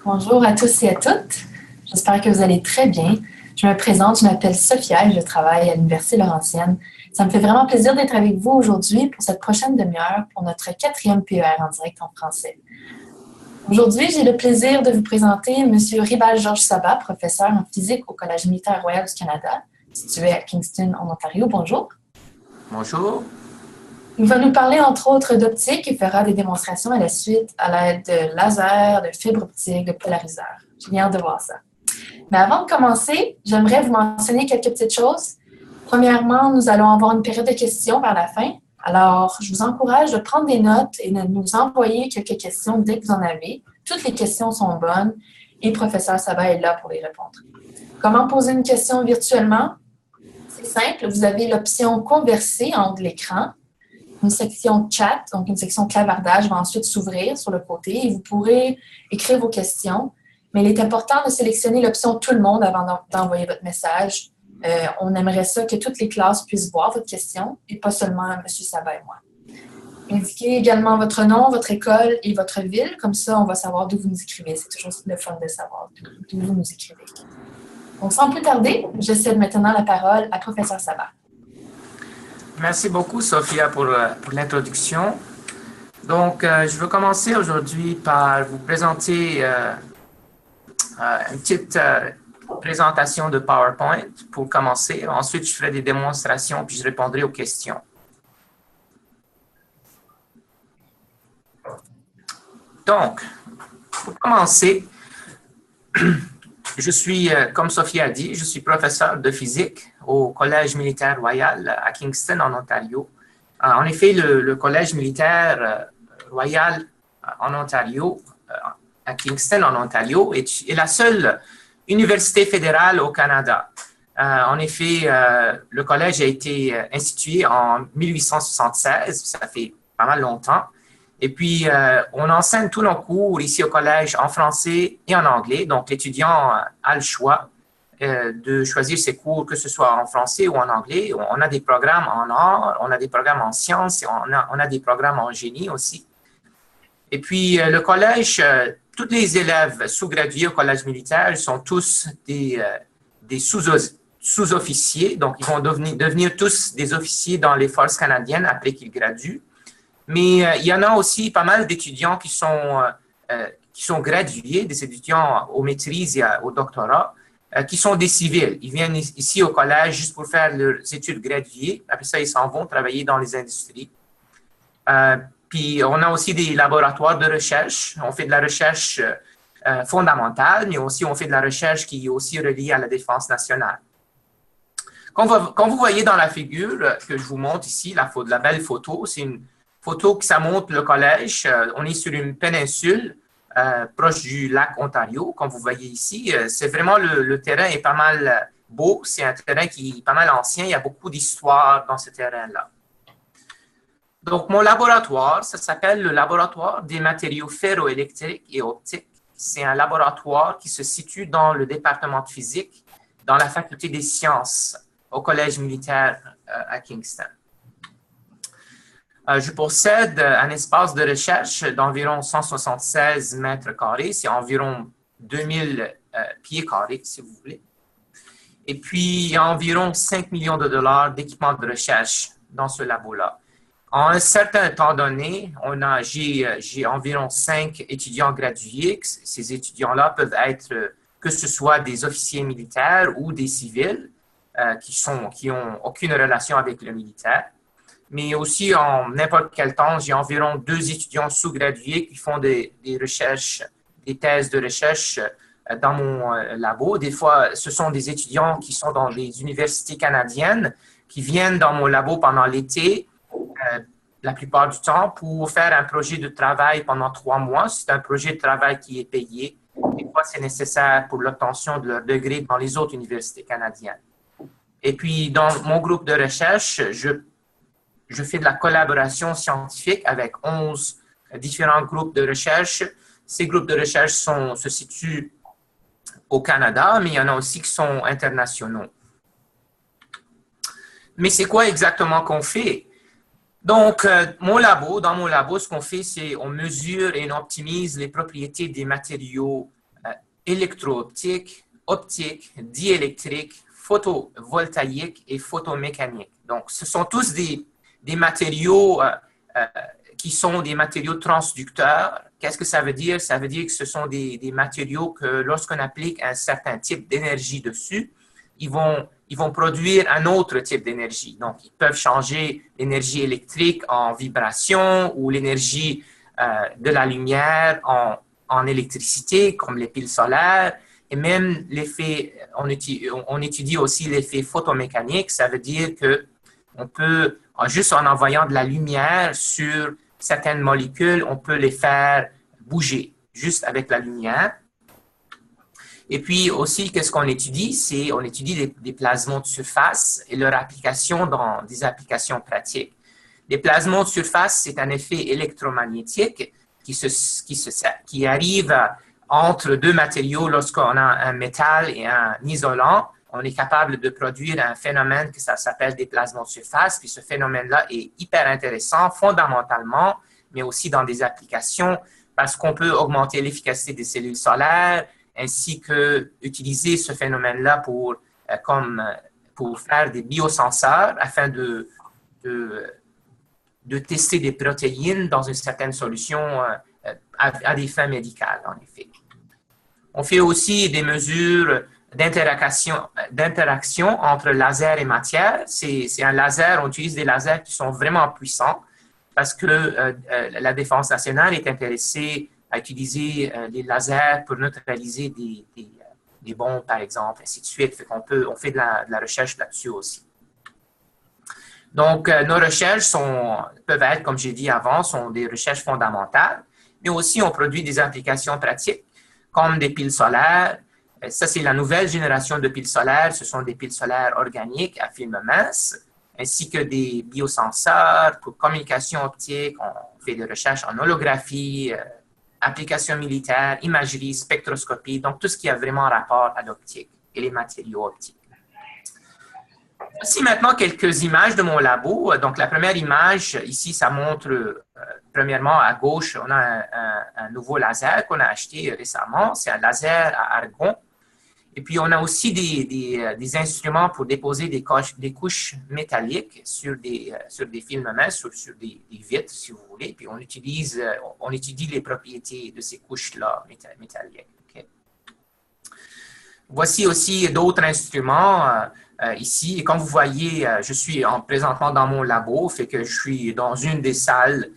Bonjour à tous et à toutes. J'espère que vous allez très bien. Je me présente, je m'appelle Sophia et je travaille à l'Université Laurentienne. Ça me fait vraiment plaisir d'être avec vous aujourd'hui pour cette prochaine demi-heure pour notre 4e PER en direct en français. Aujourd'hui, j'ai le plaisir de vous présenter M. Ribal-Georges Sabat, professeur en physique au Collège militaire royal du Canada, situé à Kingston, en Ontario. Bonjour. Bonjour. Il va nous parler entre autres d'optique et fera des démonstrations à la suite à l'aide de lasers, de fibres optiques, de polariseurs. J'ai bien hâte de voir ça. Mais avant de commencer, j'aimerais vous mentionner quelques petites choses. Premièrement, nous allons avoir une période de questions vers la fin. Alors, je vous encourage de prendre des notes et de nous envoyer quelques questions dès que vous en avez. Toutes les questions sont bonnes et le professeur Sabat est là pour les répondre. Comment poser une question virtuellement? C'est simple, vous avez l'option « Converser » en haut de l'écran. Une section chat, donc une section clavardage va ensuite s'ouvrir sur le côté et vous pourrez écrire vos questions. Mais il est important de sélectionner l'option « Tout le monde » avant d'envoyer votre message. On aimerait ça que toutes les classes puissent voir votre question et pas seulement M. Sabat et moi. Indiquez également votre nom, votre école et votre ville. Comme ça, on va savoir d'où vous nous écrivez. C'est toujours le fun de savoir d'où vous nous écrivez. Donc, sans plus tarder, je cède maintenant la parole à professeur Sabat. Merci beaucoup, Sophia, pour l'introduction. Donc, je veux commencer aujourd'hui par vous présenter une petite présentation de PowerPoint pour commencer. Ensuite, je ferai des démonstrations puis je répondrai aux questions. Donc, pour commencer, je suis, comme Sophie a dit, je suis professeur de physique au Collège militaire royal à Kingston, en Ontario. En effet, le Collège militaire royal en Ontario, à Kingston, en Ontario, est la seule université fédérale au Canada. En effet, le collège a été institué en 1876, ça fait pas mal longtemps. Et puis, on enseigne tous nos cours ici au collège en français et en anglais. Donc, l'étudiant a le choix de choisir ses cours, que ce soit en français ou en anglais. On a des programmes en arts, on a des programmes en sciences, et on a des programmes en génie aussi. Et puis, le collège, tous les élèves sous-gradués au collège militaire sont tous des sous-officiers. Donc, ils vont devenir tous des officiers dans les forces canadiennes après qu'ils graduent. Mais il y en a aussi pas mal d'étudiants qui sont gradués, des étudiants aux maîtrises et au doctorat, qui sont des civils. Ils viennent ici au collège juste pour faire leurs études graduées. Après ça, ils s'en vont travailler dans les industries. Puis, on a aussi des laboratoires de recherche. On fait de la recherche fondamentale, mais aussi on fait de la recherche qui est aussi reliée à la défense nationale. Quand vous voyez dans la figure que je vous montre ici, la belle photo, c'est une photo qui ça montre le collège. On est sur une péninsule proche du lac Ontario, comme vous voyez ici. C'est vraiment le terrain est pas mal beau. C'est un terrain qui est pas mal ancien. Il y a beaucoup d'histoire dans ce terrain-là. Donc, mon laboratoire, ça s'appelle le laboratoire des matériaux ferroélectriques et optiques. C'est un laboratoire qui se situe dans le département de physique, dans la faculté des sciences au Collège militaire à Kingston. Je possède un espace de recherche d'environ 176 mètres carrés. C'est environ 2000 pieds carrés, si vous voulez. Et puis, il y a environ 5 millions de dollars d'équipement de recherche dans ce labo-là. En un certain temps donné, j'ai environ 5 étudiants gradués. Ces étudiants-là peuvent être, que ce soit des officiers militaires ou des civils qui n'ont aucune relation avec le militaire. Mais aussi, en n'importe quel temps, j'ai environ 2 étudiants sous-gradués qui font des recherches, des thèses de recherche dans mon labo. Des fois, ce sont des étudiants qui sont dans des universités canadiennes qui viennent dans mon labo pendant l'été, la plupart du temps, pour faire un projet de travail pendant 3 mois. C'est un projet de travail qui est payé. Des fois, c'est nécessaire pour l'obtention de leur degré dans les autres universités canadiennes. Et puis, dans mon groupe de recherche, je fais de la collaboration scientifique avec 11 différents groupes de recherche. Ces groupes de recherche se situent au Canada, mais il y en a aussi qui sont internationaux. Mais c'est quoi exactement qu'on fait? Donc, dans mon labo, ce qu'on fait, c'est on mesure et on optimise les propriétés des matériaux électro-optique, optique, diélectrique, photovoltaïque et photomécanique. Donc, ce sont tous des matériaux qui sont des matériaux transducteurs. Qu'est-ce que ça veut dire? Ça veut dire que ce sont des matériaux que lorsqu'on applique un certain type d'énergie dessus, ils vont produire un autre type d'énergie. Donc, ils peuvent changer l'énergie électrique en vibration ou l'énergie de la lumière en électricité, comme les piles solaires. Et même l'effet, on étudie aussi l'effet photomécanique. Ça veut dire qu'on peut, juste en envoyant de la lumière sur certaines molécules, on peut les faire bouger juste avec la lumière. Et puis aussi, qu'est-ce qu'on étudie? On étudie des plasmons de surface et leur application dans des applications pratiques. Les plasmons de surface, c'est un effet électromagnétique qui arrive entre deux matériaux lorsqu'on a un métal et un isolant. On est capable de produire un phénomène que ça s'appelle des plasmons de surface. Puis ce phénomène-là est hyper intéressant fondamentalement, mais aussi dans des applications parce qu'on peut augmenter l'efficacité des cellules solaires ainsi que utiliser ce phénomène-là pour faire des biosenseurs afin de tester des protéines dans une certaine solution à des fins médicales, en effet. On fait aussi des mesures d'interaction entre laser et matière. C'est un laser, on utilise des lasers qui sont vraiment puissants parce que la Défense nationale est intéressée à utiliser les lasers pour neutraliser des bombes, par exemple, ainsi de suite. On fait de la recherche là-dessus aussi. Donc, nos recherches peuvent être, comme j'ai dit avant, sont des recherches fondamentales, mais aussi on produit des applications pratiques comme des piles solaires. Ça, c'est la nouvelle génération de piles solaires. Ce sont des piles solaires organiques à film mince, ainsi que des biosenseurs pour communication optique. On fait des recherches en holographie, applications militaires, imagerie, spectroscopie, donc tout ce qui a vraiment rapport à l'optique et les matériaux optiques. Voici maintenant quelques images de mon labo. Donc, la première image, ici, ça montre, premièrement, à gauche, on a un nouveau laser qu'on a acheté récemment. C'est un laser à argon. Et puis, on a aussi des instruments pour déposer des couches métalliques sur des films minces, sur des vitres, si vous voulez. Puis, on étudie les propriétés de ces couches-là métalliques. Okay. Voici aussi d'autres instruments ici. Et comme vous voyez, je suis présentement dans mon labo, fait que je suis dans une des salles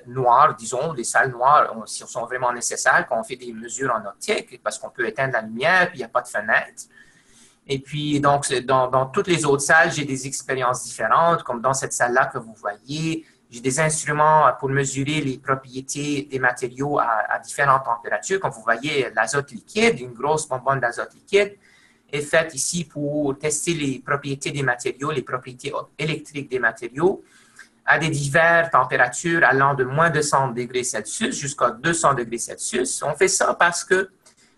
noires, disons, des salles noires sont vraiment nécessaires quand on fait des mesures en optique parce qu'on peut éteindre la lumière, puis il n'y a pas de fenêtre. Et puis, donc, dans toutes les autres salles, j'ai des expériences différentes, comme dans cette salle-là que vous voyez. J'ai des instruments pour mesurer les propriétés des matériaux à différentes températures. Comme vous voyez, l'azote liquide, une grosse bonbonne d'azote liquide, est faite ici pour tester les propriétés des matériaux, les propriétés électriques des matériaux à des diverses températures allant de moins 200 degrés Celsius jusqu'à 200 degrés Celsius. On fait ça parce que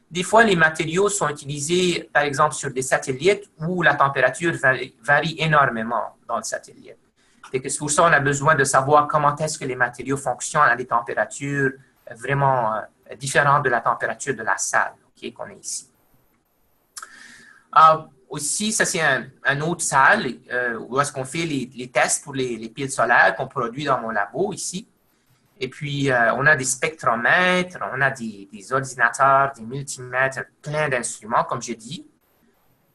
des fois, les matériaux sont utilisés, par exemple, sur des satellites où la température varie énormément dans le satellite. C'est pour ça qu'on a besoin de savoir comment est-ce que les matériaux fonctionnent à des températures vraiment différentes de la température de la salle qu'on est ici. Aussi, ça c'est une autre salle où est-ce qu'on fait les tests pour les piles solaires qu'on produit dans mon labo ici. Et puis, on a des spectromètres, on a des ordinateurs, des multimètres, plein d'instruments, comme j'ai dit.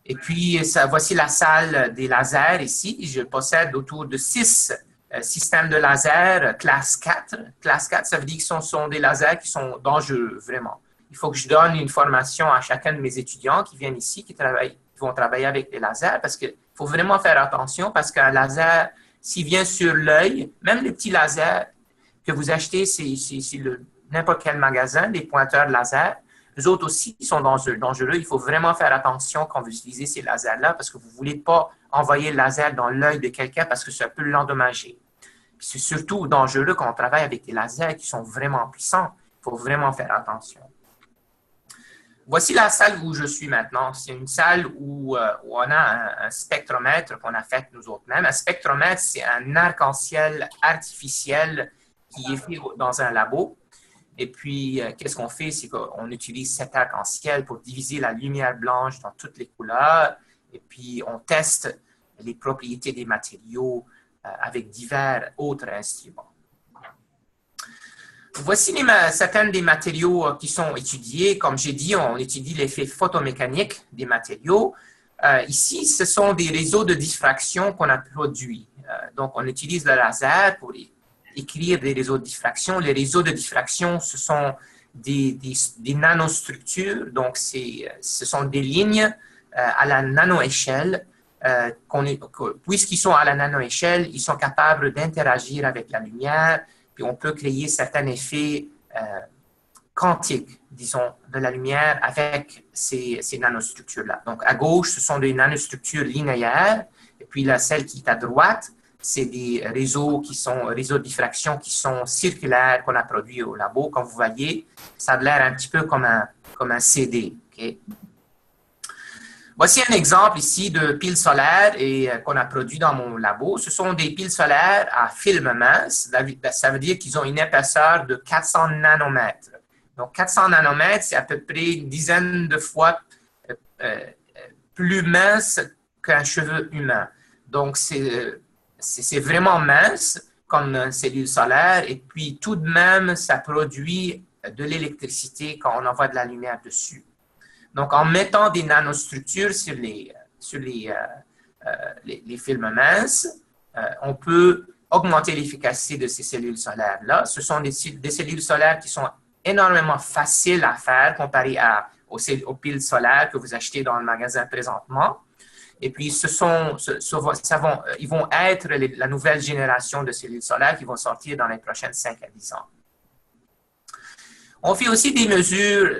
Et puis, voici la salle des lasers ici. Je possède autour de 6 systèmes de lasers classe 4. Classe 4, ça veut dire que ce sont des lasers qui sont dangereux, vraiment. Il faut que je donne une formation à chacun de mes étudiants qui viennent ici, qui vont travailler avec les lasers, parce qu'il faut vraiment faire attention, parce qu'un laser, s'il vient sur l'œil, même les petits lasers que vous achetez, c'est n'importe quel magasin, des pointeurs laser, eux autres aussi sont dangereux. Il faut vraiment faire attention quand vous utilisez ces lasers-là, parce que vous ne voulez pas envoyer le laser dans l'œil de quelqu'un parce que ça peut l'endommager. C'est surtout dangereux quand on travaille avec des lasers qui sont vraiment puissants. Il faut vraiment faire attention. Voici la salle où je suis maintenant. C'est une salle où on a un spectromètre qu'on a fait nous autres mêmes. Un spectromètre, c'est un arc-en-ciel artificiel qui est fait dans un labo. Et puis, qu'est-ce qu'on fait? C'est qu'on utilise cet arc-en-ciel pour diviser la lumière blanche dans toutes les couleurs. Et puis, on teste les propriétés des matériaux avec divers autres instruments. Voici certains des matériaux qui sont étudiés. Comme j'ai dit, on étudie l'effet photomécanique des matériaux. Ici, ce sont des réseaux de diffraction qu'on a produits. Donc, on utilise le laser pour écrire des réseaux de diffraction. Les réseaux de diffraction, ce sont des nanostructures. Donc, ce sont des lignes à la nanoéchelle. Puisqu'ils sont à la nanoéchelle, ils sont capables d'interagir avec la lumière. Puis on peut créer certains effets quantiques, disons, de la lumière avec ces nanostructures-là. Donc, à gauche, ce sont des nanostructures linéaires. Et puis là, celle qui est à droite, c'est des réseaux de diffraction qui sont circulaires qu'on a produits au labo. Comme vous voyez, ça a l'air un petit peu comme un CD. Okay? Voici un exemple ici de piles solaires qu'on a produit dans mon labo. Ce sont des piles solaires à film mince. Ça veut dire qu'ils ont une épaisseur de 400 nanomètres. Donc, 400 nanomètres, c'est à peu près une dizaine de fois plus mince qu'un cheveu humain. Donc, c'est vraiment mince comme cellule solaire. Et puis, tout de même, ça produit de l'électricité quand on envoie de la lumière dessus. Donc, en mettant des nanostructures sur les films minces, on peut augmenter l'efficacité de ces cellules solaires-là. Ce sont des cellules solaires qui sont énormément faciles à faire comparé aux piles solaires que vous achetez dans le magasin présentement. Et puis, ils vont être la nouvelle génération de cellules solaires qui vont sortir dans les prochaines 5 à 10 ans. On fait aussi des mesures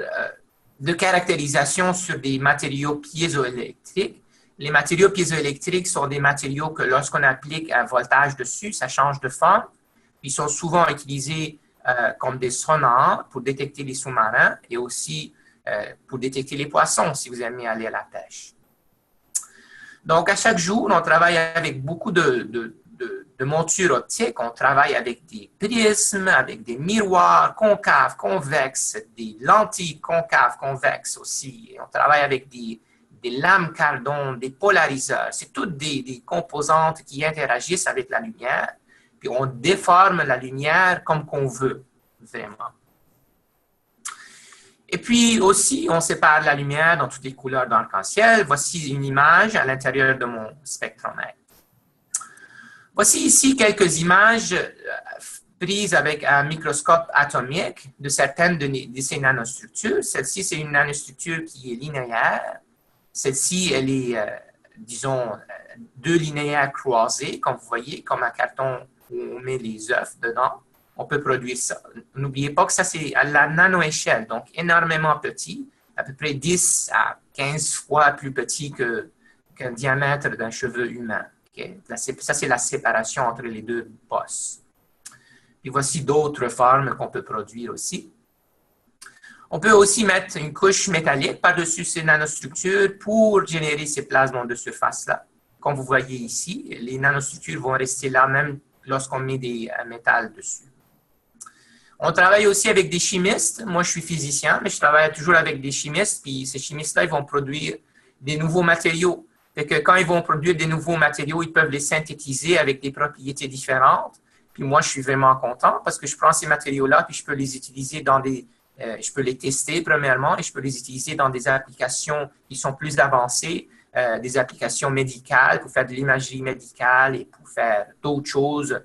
de caractérisation sur des matériaux piézoélectriques. Les matériaux piézoélectriques sont des matériaux que lorsqu'on applique un voltage dessus, ça change de forme. Ils sont souvent utilisés comme des sonars pour détecter les sous-marins et aussi pour détecter les poissons si vous aimez aller à la pêche. Donc, à chaque jour, on travaille avec beaucoup de montures optiques. On travaille avec des prismes, avec des miroirs concaves, convexes, des lentilles concaves, convexes aussi. Et on travaille avec des lames Cardon, des polariseurs. C'est toutes des composantes qui interagissent avec la lumière. Puis on déforme la lumière comme qu'on veut, vraiment. Et puis aussi, on sépare la lumière dans toutes les couleurs d'arc-en-ciel. Voici une image à l'intérieur de mon spectromètre. Voici ici quelques images prises avec un microscope atomique de certaines de ces nanostructures. Celle-ci, c'est une nanostructure qui est linéaire. Celle-ci, elle est, disons, deux linéaires croisés, comme vous voyez, comme un carton où on met les œufs dedans. On peut produire ça. N'oubliez pas que ça, c'est à la nanoéchelle, donc énormément petit, à peu près 10 à 15 fois plus petit qu'un diamètre d'un cheveu humain. Okay? Ça, c'est la séparation entre les deux bosses. Puis voici d'autres formes qu'on peut produire aussi. On peut aussi mettre une couche métallique par-dessus ces nanostructures pour générer ces plasmons de surface-là. Comme vous voyez ici, les nanostructures vont rester là même lorsqu'on met un métal dessus. On travaille aussi avec des chimistes. Moi, je suis physicien, mais je travaille toujours avec des chimistes. Puis ces chimistes-là, ils vont produire des nouveaux matériaux. Fait que quand ils vont produire des nouveaux matériaux, ils peuvent les synthétiser avec des propriétés différentes. Puis moi, je suis vraiment content parce que je prends ces matériaux-là puis je peux les utiliser je peux les tester premièrement et je peux les utiliser dans des applications qui sont plus avancées, des applications médicales pour faire de l'imagerie médicale et pour faire d'autres choses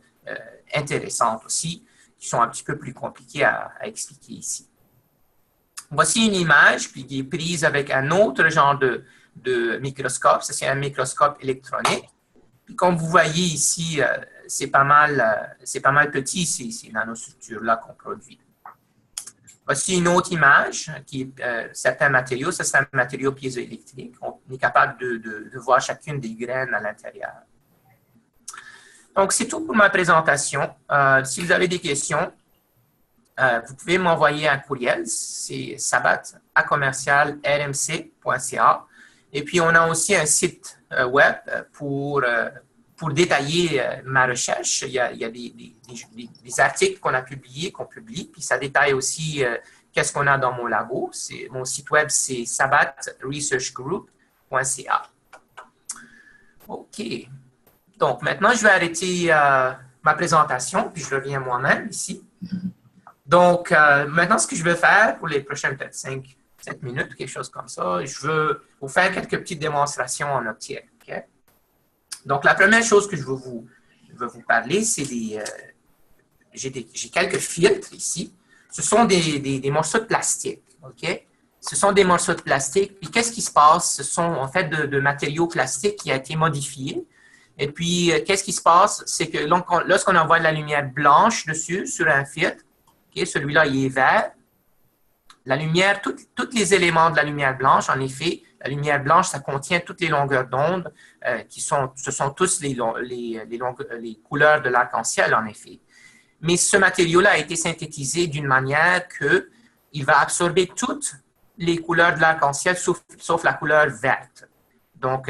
intéressantes aussi, qui sont un petit peu plus compliquées à expliquer ici. Voici une image qui est prise avec un autre genre de microscope. C'est un microscope électronique. Puis comme vous voyez ici, c'est pas mal petit, ces nanostructures-là qu'on produit. Voici une autre image qui est certains matériaux. Ça, c'est un matériau piézoélectrique. On est capable de voir chacune des graines à l'intérieur. Donc, c'est tout pour ma présentation. Si vous avez des questions, vous pouvez m'envoyer un courriel. C'est sabat@rmc.ca. Et puis, on a aussi un site web pour pour détailler ma recherche, il y a des articles qu'on a publiés, qu'on publie, puis ça détaille aussi qu'est-ce qu'on a dans mon labo. Mon site web, c'est sabatresearchgroup.ca. OK. Donc, maintenant, je vais arrêter ma présentation, puis je reviens moi-même ici. Donc, maintenant, ce que je vais faire pour les prochaines peut-être 5-7 minutes, quelque chose comme ça, je veux vous faire quelques petites démonstrations en optique. Okay? Donc, la première chose que je veux vous parler, c'est j'ai quelques filtres ici. Ce sont des morceaux de plastique. OK? Ce sont des morceaux de plastique. Puis, qu'est-ce qui se passe? Ce sont en fait de matériaux plastiques qui a été modifiés. Et puis, qu'est-ce qui se passe? C'est que lorsqu'on envoie de la lumière blanche dessus, sur un filtre, okay, celui-là, il est vert. La lumière, tous les éléments de la lumière blanche, en effet, la lumière blanche, ça contient toutes les longueurs d'onde ce sont tous les couleurs de l'arc-en-ciel, en effet. Mais ce matériau-là a été synthétisé d'une manière qu'il va absorber toutes les couleurs de l'arc-en-ciel sauf la couleur verte. Donc,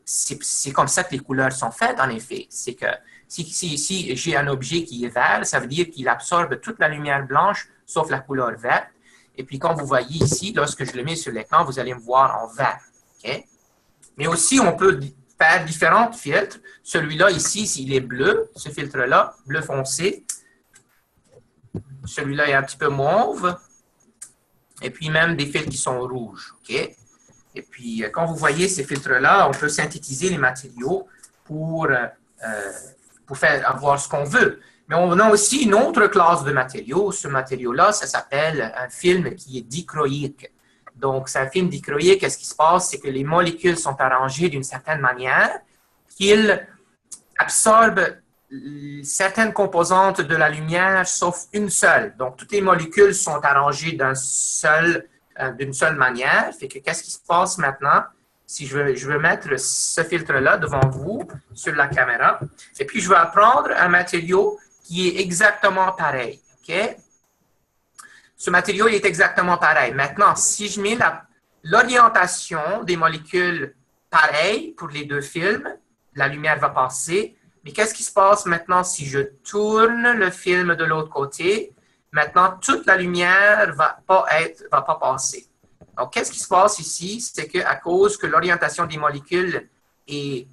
c'est comme ça que les couleurs sont faites, en effet. C'est que si j'ai un objet qui est vert, ça veut dire qu'il absorbe toute la lumière blanche sauf la couleur verte. Et puis, comme vous voyez ici, lorsque je le mets sur l'écran, vous allez me voir en vert. Okay? Mais aussi, on peut faire différents filtres. Celui-là, ici, il est bleu. Ce filtre-là, bleu foncé. Celui-là est un petit peu mauve. Et puis, même des filtres qui sont rouges. Okay? Et puis, quand vous voyez ces filtres-là, on peut synthétiser les matériaux pour avoir ce qu'on veut. Mais on a aussi une autre classe de matériaux. Ce matériau-là, ça s'appelle un film qui est dichroïque. Donc, c'est un film dichroïque. Qu'est-ce qui se passe? C'est que les molécules sont arrangées d'une certaine manière qu'ils absorbent certaines composantes de la lumière, sauf une seule. Donc, toutes les molécules sont arrangées d'une seule manière. Fait que qu'est-ce qui se passe maintenant? Si je veux mettre ce filtre-là devant vous sur la caméra, et puis je vais prendre un matériau qui est exactement pareil. Okay? Ce matériau il est exactement pareil. Maintenant, si je mets l'orientation des molécules pareilles pour les deux films, la lumière va passer. Mais qu'est-ce qui se passe maintenant si je tourne le film de l'autre côté? Maintenant, toute la lumière ne va pas passer. Donc, qu'est-ce qui se passe ici? C'est qu'à cause que l'orientation des molécules est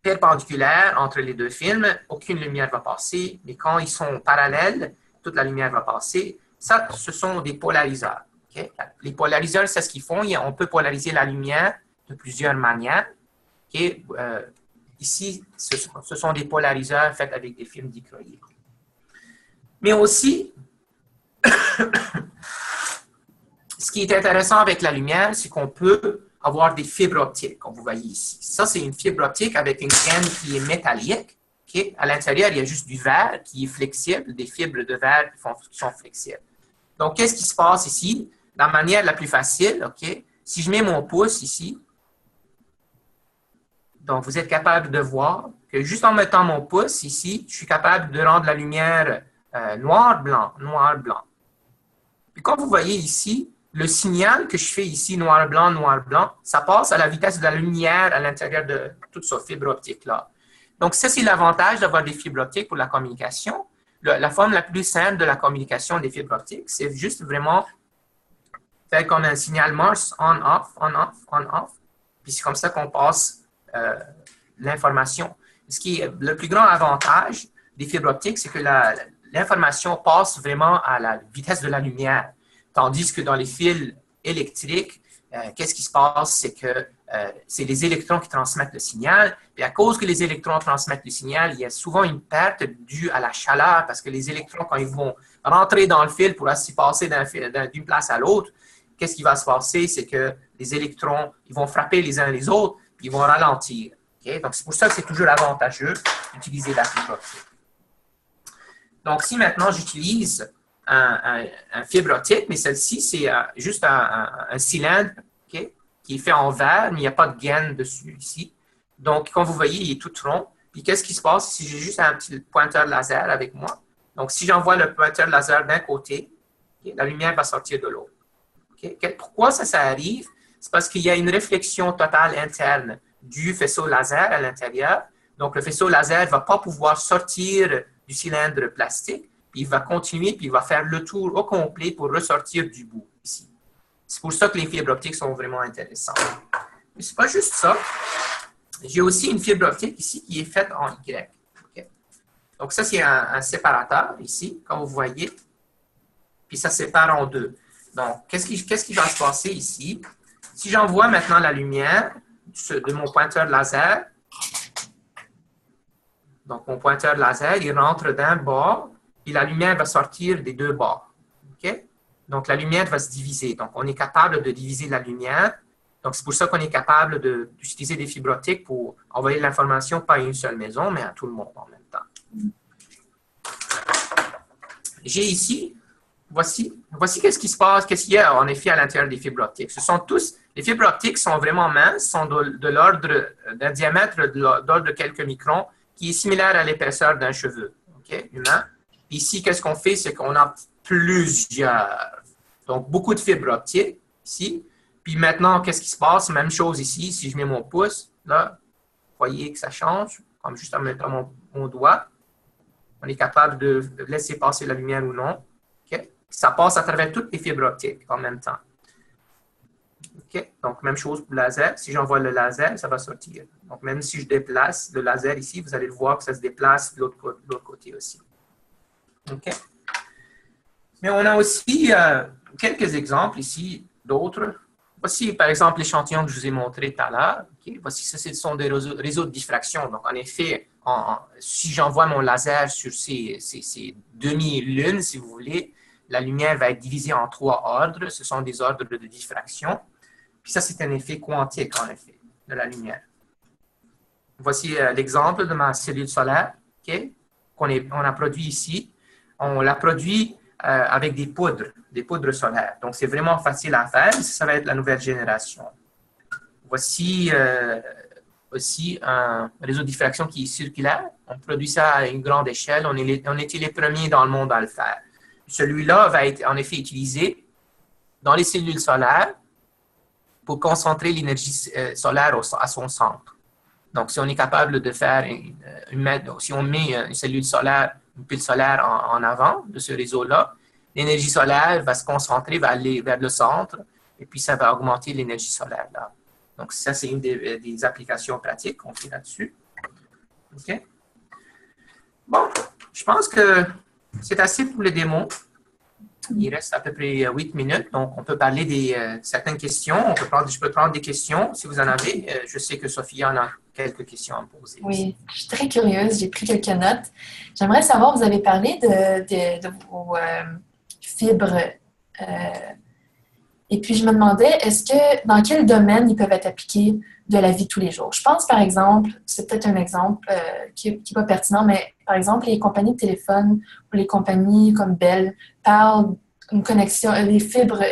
perpendiculaire entre les deux films, aucune lumière ne va passer. Mais quand ils sont parallèles, toute la lumière va passer. Ça, ce sont des polariseurs. Okay? Les polariseurs, c'est ce qu'ils font. On peut polariser la lumière de plusieurs manières. Okay? Ici, ce sont des polariseurs faits avec des films dichroïques. Mais aussi, ce qui est intéressant avec la lumière, c'est qu'on peut avoir des fibres optiques, comme vous voyez ici. Ça, c'est une fibre optique avec une gaine qui est métallique. Okay? À l'intérieur, il y a juste du verre qui est flexible, des fibres de verre qui sont flexibles. Donc, qu'est-ce qui se passe ici? La manière la plus facile, okay? Si je mets mon pouce ici, donc vous êtes capable de voir que juste en mettant mon pouce ici, je suis capable de rendre la lumière noir-blanc, noir-blanc. Puis comme vous voyez ici, le signal que je fais ici, noir-blanc, noir-blanc, ça passe à la vitesse de la lumière à l'intérieur de toute cette fibre optique-là. Donc, ça, c'est l'avantage d'avoir des fibres optiques pour la communication. La forme la plus simple de la communication des fibres optiques, c'est juste vraiment faire comme un signal Morse, on-off, on-off, on-off. Puis c'est comme ça qu'on passe l'information. Ce qui est le plus grand avantage des fibres optiques, c'est que l'information passe vraiment à la vitesse de la lumière. Tandis que dans les fils électriques, qu'est-ce qui se passe? C'est que c'est les électrons qui transmettent le signal. Puis à cause que les électrons transmettent le signal, il y a souvent une perte due à la chaleur parce que les électrons, quand ils vont rentrer dans le fil pour s'y passer d'une place à l'autre, qu'est-ce qui va se passer? C'est que les électrons, ils vont frapper les uns les autres, puis ils vont ralentir. Okay? Donc, c'est pour ça que c'est toujours avantageux d'utiliser la fibre optique. Donc, si maintenant j'utilise un fibre optique, mais celle-ci, c'est juste un cylindre, okay, qui est fait en verre, mais il n'y a pas de gaine dessus ici. Donc, comme vous voyez, il est tout rond. Puis, qu'est-ce qui se passe si j'ai juste un petit pointeur laser avec moi? Donc, si j'envoie le pointeur laser d'un côté, okay, la lumière va sortir de l'autre. Okay? Pourquoi ça arrive? C'est parce qu'il y a une réflexion totale interne du faisceau laser à l'intérieur. Donc, le faisceau laser ne va pas pouvoir sortir du cylindre plastique, puis il va continuer, puis il va faire le tour au complet pour ressortir du bout ici. C'est pour ça que les fibres optiques sont vraiment intéressantes. Mais ce n'est pas juste ça. J'ai aussi une fibre optique ici qui est faite en Y. Okay? Donc, ça, c'est un séparateur ici, comme vous voyez. Puis ça sépare en deux. Donc, qu'est-ce qui va se passer ici? Si j'envoie maintenant la lumière de mon pointeur laser, donc mon pointeur laser, il rentre d'un bord, et la lumière va sortir des deux bords. Okay? Donc, la lumière va se diviser. Donc, on est capable de diviser la lumière. Donc, c'est pour ça qu'on est capable d'utiliser des fibres optiques pour envoyer l'information pas à une seule maison, mais à tout le monde en même temps. J'ai ici, voici qu'est-ce qui se passe, qu'est-ce qu'il y a en effet à l'intérieur des fibres optiques. Les fibres optiques sont vraiment minces, sont d'un diamètre d'ordre de quelques microns, qui est similaire à l'épaisseur d'un cheveu humain. Ici, qu'est-ce qu'on fait? C'est qu'on a plusieurs. Donc, beaucoup de fibres optiques ici. Puis maintenant, qu'est-ce qui se passe? Même chose ici. Si je mets mon pouce, là, vous voyez que ça change, comme juste en mettant mon doigt. On est capable de laisser passer la lumière ou non. Okay? Ça passe à travers toutes les fibres optiques en même temps. Okay? Donc, même chose pour le laser. Si j'envoie le laser, ça va sortir. Donc, même si je déplace le laser ici, vous allez le voir que ça se déplace de l'autre côté aussi. Okay? Mais on a aussi quelques exemples ici d'autres. Voici, par exemple, l'échantillon que je vous ai montré tout à l'heure. Okay? Voici, ce sont des réseaux de diffraction. Donc, en effet, si j'envoie mon laser sur ces demi-lunes, si vous voulez, la lumière va être divisée en 3 ordres. Ce sont des ordres de diffraction. Puis ça, c'est un effet quantique, en effet, de la lumière. Voici l'exemple de ma cellule solaire qu'on a produit ici. On l'a produit avec des poudres solaires. Donc, c'est vraiment facile à faire. Ça va être la nouvelle génération. Voici aussi un réseau de diffraction qui est circulaire. On produit ça à une grande échelle. On était les premiers dans le monde à le faire. Celui-là va être en effet utilisé dans les cellules solaires pour concentrer l'énergie solaire à son centre. Donc, si on est capable de faire si on met une cellule solaire, une pile solaire en avant de ce réseau-là, l'énergie solaire va se concentrer, va aller vers le centre, et puis ça va augmenter l'énergie solaire là. Donc, ça, c'est une des applications pratiques qu'on fait là-dessus. OK? Bon, je pense que c'est assez pour le démo. Il reste à peu près 8 minutes, donc on peut parler de certaines questions. Je peux prendre des questions si vous en avez. Je sais que Sophie en a quelques questions à me poser. Oui, je suis très curieuse. J'ai pris quelques notes. J'aimerais savoir, vous avez parlé de vos fibres. Et puis, je me demandais, dans quel domaine ils peuvent être appliqués de la vie de tous les jours? Je pense, par exemple, c'est peut-être un exemple qui n'est pas pertinent, mais par exemple, les compagnies de téléphone ou les compagnies comme Bell parlent d'une connexion, les fibres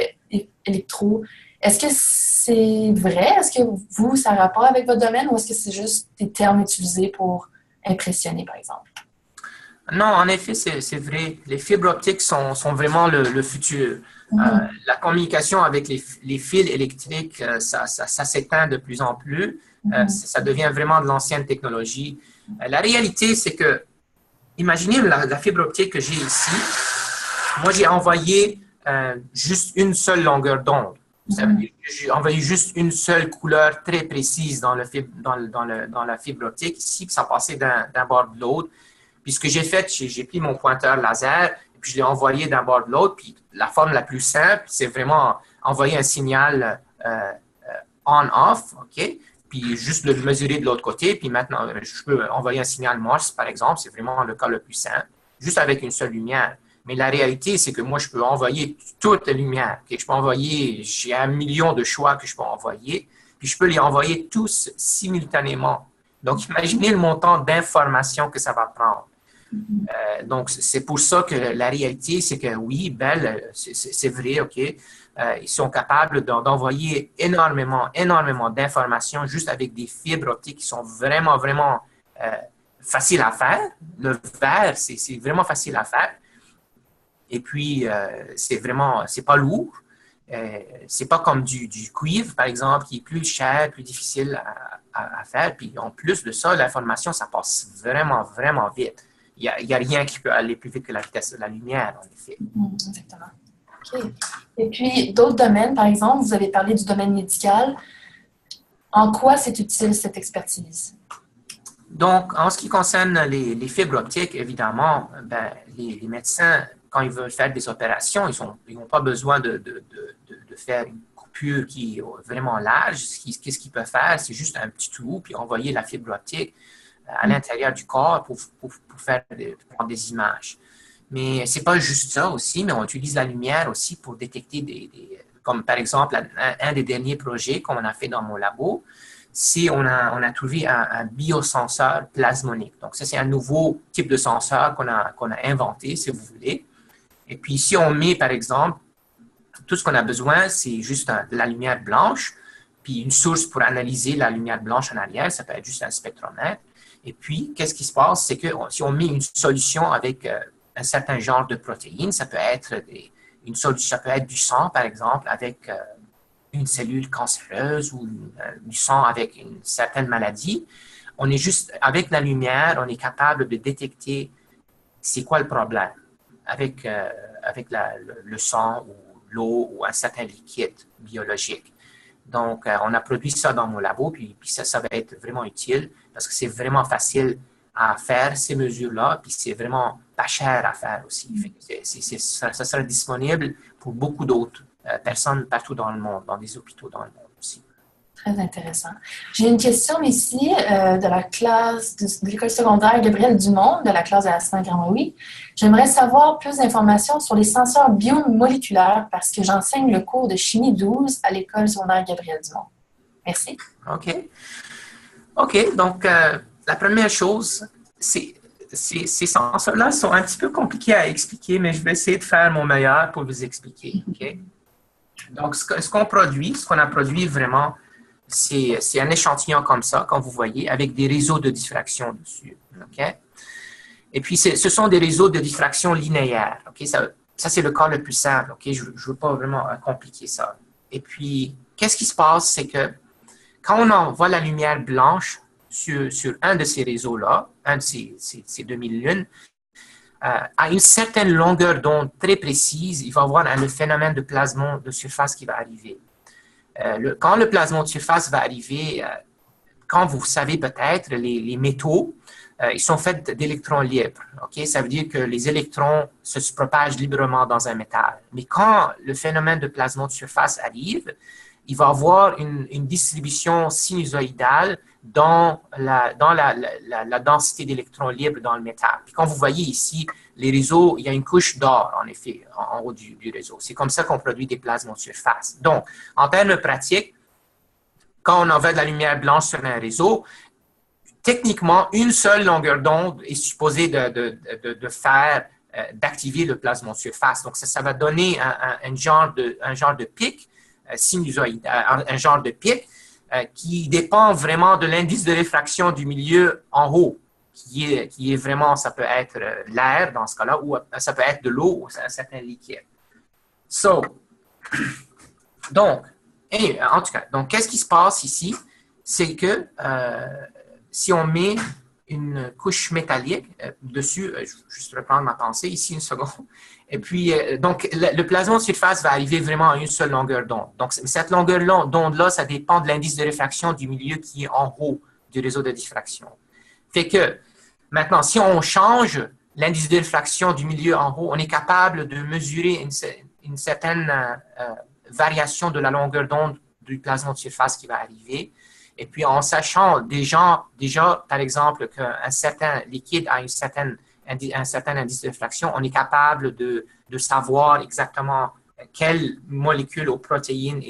électro. Est-ce que c'est vrai? Est-ce que ça a rapport avec votre domaine ou est-ce que c'est juste des termes utilisés pour impressionner, par exemple? Non, en effet, c'est vrai. Les fibres optiques sont vraiment le futur. La communication avec les fils électriques, ça s'éteint de plus en plus. Ça devient vraiment de l'ancienne technologie. La réalité, c'est que, imaginez la fibre optique que j'ai ici. Moi, j'ai envoyé juste une seule longueur d'onde. Ça veut dire que j'ai envoyé juste une seule couleur très précise dans la fibre optique ici, puis ça passait d'un bord de l'autre. Puis ce que j'ai fait, j'ai pris mon pointeur laser, et puis je l'ai envoyé d'un bord de l'autre. Puis la forme la plus simple, c'est vraiment envoyer un signal on-off, OK? Puis juste le mesurer de l'autre côté. Puis maintenant, je peux envoyer un signal Morse, par exemple. C'est vraiment le cas le plus simple, juste avec une seule lumière. Mais la réalité, c'est que moi, je peux envoyer toute la lumière. Okay? J'ai 1 million de choix que je peux envoyer. Puis je peux les envoyer tous simultanément. Donc, imaginez le montant d'informations que ça va prendre. Donc, c'est pour ça que la réalité, c'est que oui, Bell, c'est vrai, OK, ils sont capables d'envoyer énormément d'informations juste avec des fibres optiques qui sont vraiment, vraiment faciles à faire. Le verre, c'est vraiment facile à faire. Et puis, c'est pas lourd. C'est pas comme du cuivre, par exemple, qui est plus cher, plus difficile à faire. Puis en plus de ça, l'information, ça passe vraiment, vraiment vite. Il y a rien qui peut aller plus vite que la vitesse de la lumière, en effet. Exactement. OK. Et puis, d'autres domaines, par exemple, vous avez parlé du domaine médical. En quoi c'est utile, cette expertise? Donc, en ce qui concerne les fibres optiques, évidemment, ben, les médecins, quand ils veulent faire des opérations, ils n'ont pas besoin de faire une coupure qui est vraiment large. Qu'est-ce qu'ils peuvent faire? C'est juste un petit trou, puis envoyer la fibre optique à l'intérieur du corps pour prendre des images. Mais ce n'est pas juste ça aussi, mais on utilise la lumière aussi pour détecter comme par exemple, un des derniers projets qu'on a fait dans mon labo, c'est on a trouvé un biosenseur plasmonique. Donc, ça, c'est un nouveau type de senseur qu'on a inventé, si vous voulez. Et puis, si on met, par exemple, tout ce qu'on a besoin, c'est juste de la lumière blanche, puis une source pour analyser la lumière blanche en arrière, ça peut être juste un spectromètre. Et puis, qu'est-ce qui se passe? C'est que si on met une solution avec un certain genre de protéines, ça peut être ça peut être du sang, par exemple, avec une cellule cancéreuse ou du sang avec une certaine maladie. On est juste, avec la lumière, on est capable de détecter c'est quoi le problème avec le sang ou l'eau ou un certain liquide biologique. Donc, on a produit ça dans mon labo, puis ça va être vraiment utile parce que c'est vraiment facile à faire ces mesures-là, puis c'est vraiment pas cher à faire aussi. Ça sera disponible pour beaucoup d'autres personnes partout dans le monde, dans des hôpitaux dans le monde aussi. Très intéressant. J'ai une question ici de la classe de l'école secondaire Gabriel Dumont, de la classe de la Saint-Grand-Louis. J'aimerais savoir plus d'informations sur les senseurs biomoléculaires parce que j'enseigne le cours de chimie 12 à l'école secondaire Gabriel Dumont. Merci. OK. Donc, la première chose, ces senseurs-là sont un petit peu compliqués à expliquer, mais je vais essayer de faire mon meilleur pour vous expliquer. OK? Donc, ce qu'on a produit vraiment, c'est un échantillon comme ça, comme vous voyez, avec des réseaux de diffraction dessus. OK? Et puis, ce sont des réseaux de diffraction linéaires. OK? Ça c'est le cas le plus simple. OK? Je ne veux pas vraiment compliquer ça. Et puis, qu'est-ce qui se passe? C'est que quand on envoie la lumière blanche sur un de ces réseaux-là, un de ces 2000 lunes, à une certaine longueur d'onde très précise, il va y avoir le phénomène de plasmon de surface qui va arriver. Quand le plasmon de surface va arriver, quand vous savez peut-être, les métaux, ils sont faits d'électrons libres. Okay? Ça veut dire que les électrons se propagent librement dans un métal. Mais quand le phénomène de plasmon de surface arrive, il va avoir une distribution sinusoïdale dans la densité d'électrons libres dans le métal. Puis quand vous voyez ici, les réseaux, il y a une couche d'or, en effet, en haut du réseau. C'est comme ça qu'on produit des plasmons de surface. Donc, en termes pratiques, quand on envoie de la lumière blanche sur un réseau, techniquement, une seule longueur d'onde est supposée d'activer le plasmon de surface. Donc, ça va donner un genre de pic sinusoïdal, un genre de pic qui dépend vraiment de l'indice de réfraction du milieu en haut, qui est vraiment, ça peut être l'air dans ce cas-là, ou ça peut être de l'eau ou un certain liquide. Donc, en tout cas, donc qu'est-ce qui se passe ici? C'est que si on met une couche métallique dessus, je vais juste reprendre ma pensée ici une seconde, et puis, donc, le plasmon de surface va arriver vraiment à une seule longueur d'onde. Donc, cette longueur d'onde-là, ça dépend de l'indice de réfraction du milieu qui est en haut du réseau de diffraction. Fait que, maintenant, si on change l'indice de réfraction du milieu en haut, on est capable de mesurer une certaine variation de la longueur d'onde du plasmon de surface qui va arriver. Et puis, en sachant déjà par exemple, qu'un certain liquide a un certain indice de réfraction, on est capable de savoir exactement quelle molécule ou protéine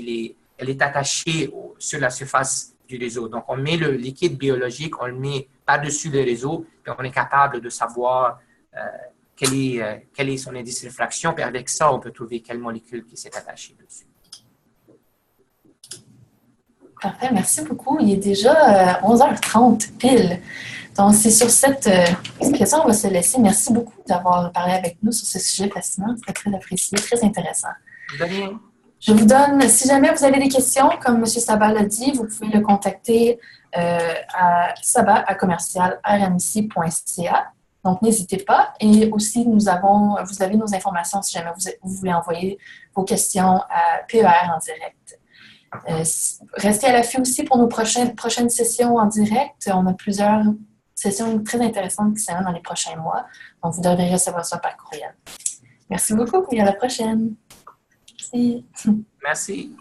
elle est attachée sur la surface du réseau. Donc, on met le liquide biologique, on le met par-dessus le réseau, puis on est capable de savoir quel est son indice de réfraction, puis avec ça, on peut trouver quelle molécule qui s'est attachée dessus. Parfait, merci beaucoup. Il est déjà 11h30 pile. Donc, c'est sur cette explication qu'on va se laisser. Merci beaucoup d'avoir parlé avec nous sur ce sujet fascinant. C'était très apprécié, très intéressant. De rien. Je vous donne, si jamais vous avez des questions, comme M. Sabat l'a dit, vous pouvez le contacter à sabat@rmc.ca. Donc, n'hésitez pas. Et aussi, vous avez nos informations si jamais vous voulez envoyer vos questions à PER en direct. Restez à l'affût aussi pour nos prochaines sessions en direct. On a plusieurs sessions très intéressantes qui s'annoncent dans les prochains mois. Donc, vous devrez recevoir ça par courriel. Merci beaucoup et à la prochaine. Merci. Merci.